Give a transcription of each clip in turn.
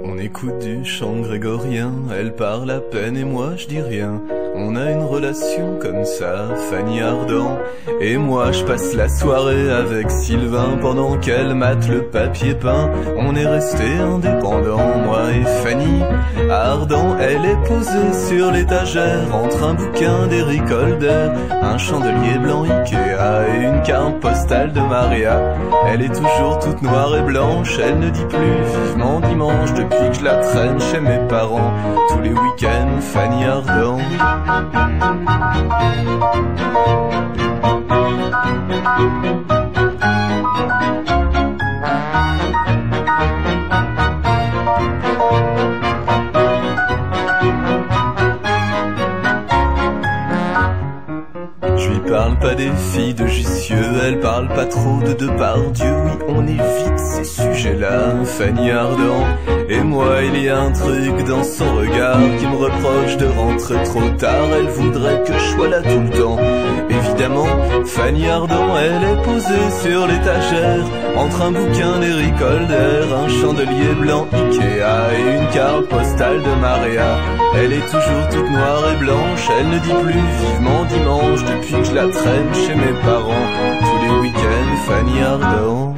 On écoute du chant grégorien, elle parle à peine et moi je dis rien. On a une relation comme ça, Fanny Ardant et moi. Je passe la soirée avec Sylvain pendant qu'elle mate le papier peint. On est restés indépendants, moi et Fanny Ardant. Elle est posée sur l'étagère entre un bouquin d'Eric Holder, un chandelier blanc Ikea et une carte postale de Maria. Elle est toujours toute noire et blanche, elle ne dit plus vivement dimanche depuis que je la traîne chez mes parents. Tous les week-ends, Fanny Ardant. Je lui parle pas des filles de Jussieu, elle parle pas trop de Depardieu. Oui, on évite ces sujets-là, Fanny Ardant et moi. Il y a un truc dans son regard qui me reproche de rentrer trop tard. Elle voudrait que je sois là tout le temps. Évidemment, Fanny Ardant, elle est posée sur l'étagère entre un bouquin d'Eric Holder, un chandelier blanc Ikea et une carte postale de Maria. Elle est toujours toute noire et blanche, elle ne dit plus vivement dimanche depuis que je la traîne chez mes parents. Tous les week-ends, Fanny Ardant.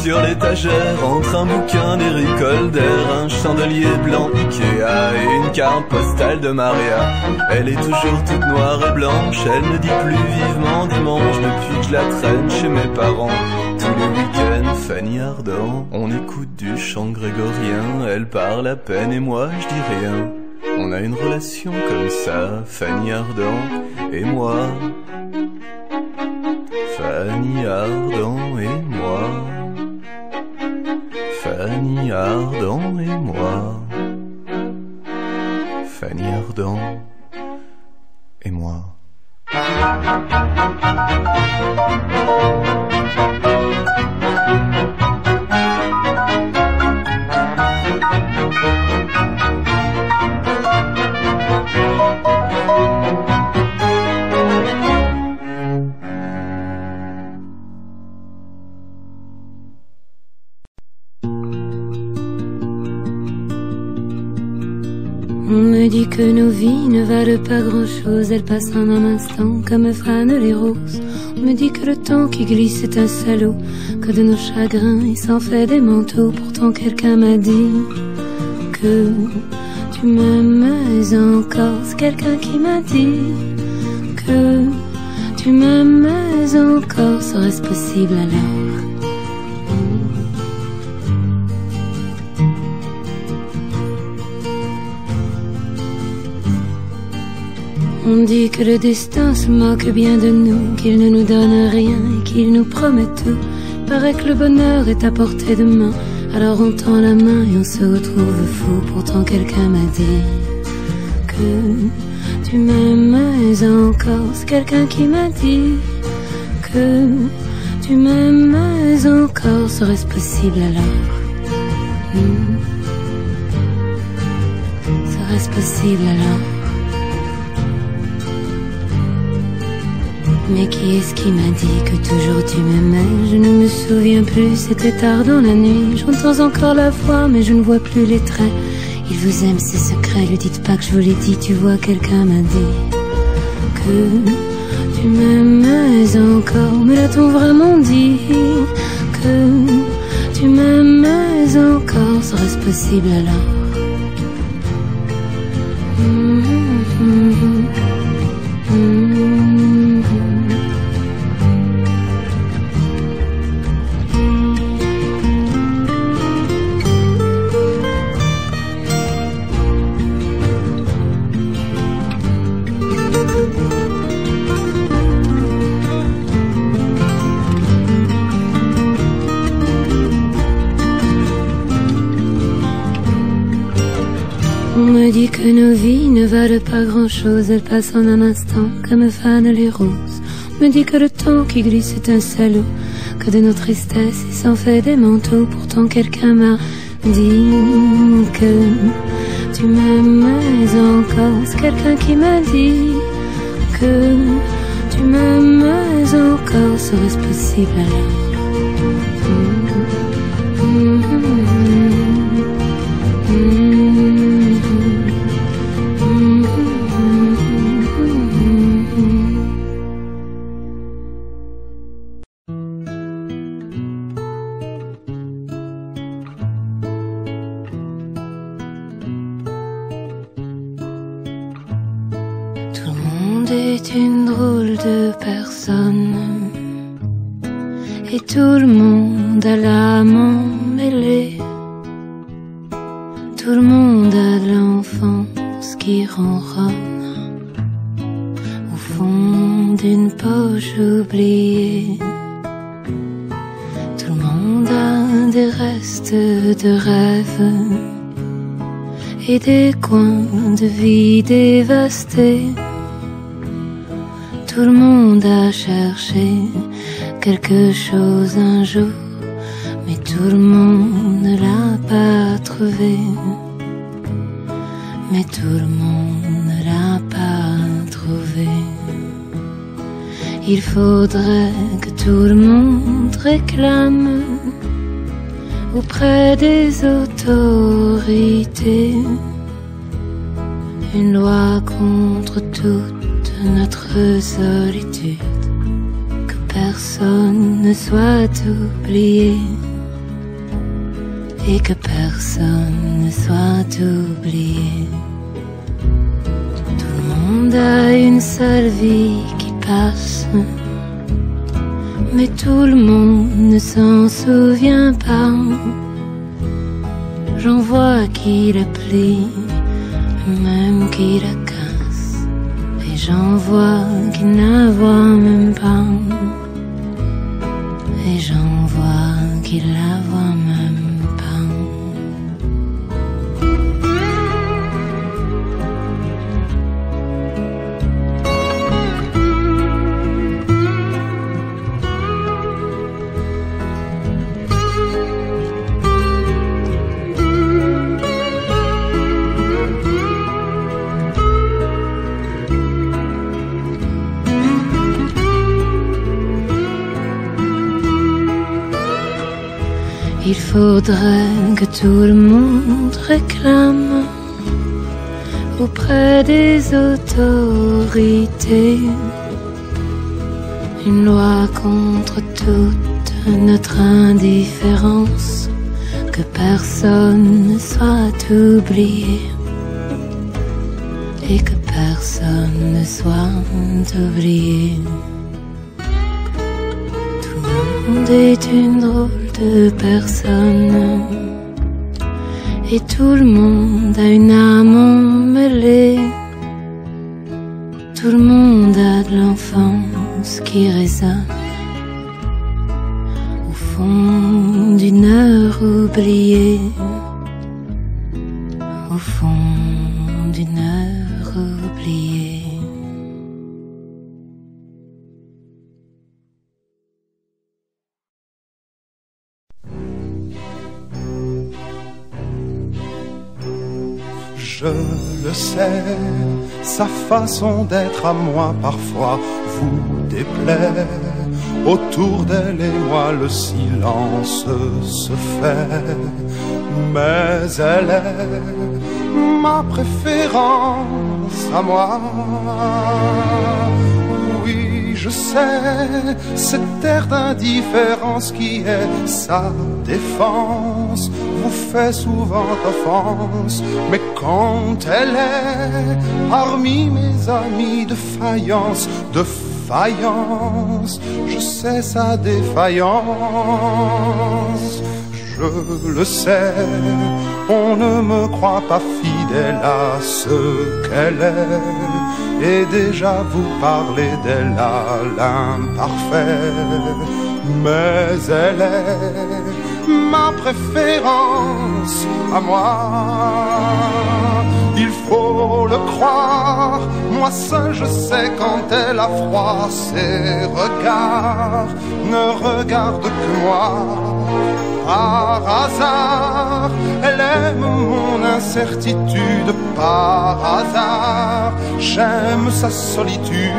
Sur l'étagère entre un bouquin d'Eric Holder, un chandelier blanc Ikea et une carte postale de Maria. Elle est toujours toute noire et blanche, elle ne dit plus vivement dimanche depuis que je la traîne chez mes parents. Tous les week-ends, Fanny Ardant. On écoute du chant grégorien, elle parle à peine et moi je dis rien. On a une relation comme ça, Fanny Ardant et moi. Fanny Ardant et moi. Fanny Ardant et moi. Fanny Ardant et moi. On me dit que nos vies ne valent pas grand-chose, elles passent en un instant comme fanent les roses. On me dit que le temps qui glisse est un salaud, que de nos chagrins il s'en fait des manteaux. Pourtant quelqu'un m'a dit que tu m'aimes encore. C'est quelqu'un qui m'a dit que tu m'aimes encore. Serait-ce possible alors? On dit que le destin se moque bien de nous, qu'il ne nous donne rien et qu'il nous promet tout. Paraît que le bonheur est à portée de main, alors on tend la main et on se retrouve fou. Pourtant quelqu'un m'a dit que tu m'aimes encore. C'est quelqu'un qui m'a dit que tu m'aimes encore. Serait-ce possible alors? Serait-ce possible alors? Mais qui est-ce qui m'a dit que toujours tu m'aimais? Je ne me souviens plus, c'était tard dans la nuit. J'entends encore la voix, mais je ne vois plus les traits. Il vous aime, c'est secret, lui dites pas que je vous l'ai dit. Tu vois, quelqu'un m'a dit que tu m'aimais encore. Mais l'a-t-on vraiment dit que tu m'aimais encore? Serait-ce possible alors? On me dit que nos vies ne valent pas grand-chose, elles passent en un instant comme fanent les roses. On me dit que le temps qui glisse est un salaud, que de nos tristesses il s'en fait des manteaux. Pourtant quelqu'un m'a dit que tu m'aimais encore. C'est quelqu'un qui m'a dit que tu m'aimais encore. Serait-ce possible alors? C'est une drôle de personne et tout le monde a l'âme emmêlée. Tout le monde a de l'enfance qui ronronne au fond d'une poche oubliée. Tout le monde a des restes de rêves et des coins de vie dévastés. Tout le monde a cherché quelque chose un jour, mais tout le monde ne l'a pas trouvé. Mais tout le monde ne l'a pas trouvé. Il faudrait que tout le monde réclame auprès des autorités une loi contre toute notre solitude, que personne ne soit oublié et que personne ne soit oublié. Tout le monde a une seule vie qui passe, mais tout le monde ne s'en souvient pas. J'en vois qui la plie, même qui la casse, et j'en vois qui ne voient même pas, et j'en vois qui la voient même pas. Il faudrait que tout le monde réclame auprès des autorités une loi contre toute notre indifférence, que personne ne soit oublié et que personne ne soit oublié. Tout le monde est une drôle de personne et tout le monde a une âme emmêlée. Tout le monde a de l'enfance qui résonne au fond d'une heure oubliée, au fond d'une heure oubliée. Je le sais, sa façon d'être à moi parfois vous déplaît. Autour d'elle et moi le silence se fait, mais elle est ma préférence à moi. Oui, je sais, cette air d'indifférence qui est sa défense vous fait souvent offense, mais quand elle est parmi mes amis de faïence, je sais sa défaillance. Je le sais, on ne me croit pas fidèle à ce qu'elle est, et déjà vous parlez d'elle à l'imparfait, mais elle est ma préférence à moi. il faut le croire. Moi seul je sais quand elle a froid, ses regards ne regardent que moi. Par hasard, elle aime mon incertitude. Par hasard, j'aime sa solitude.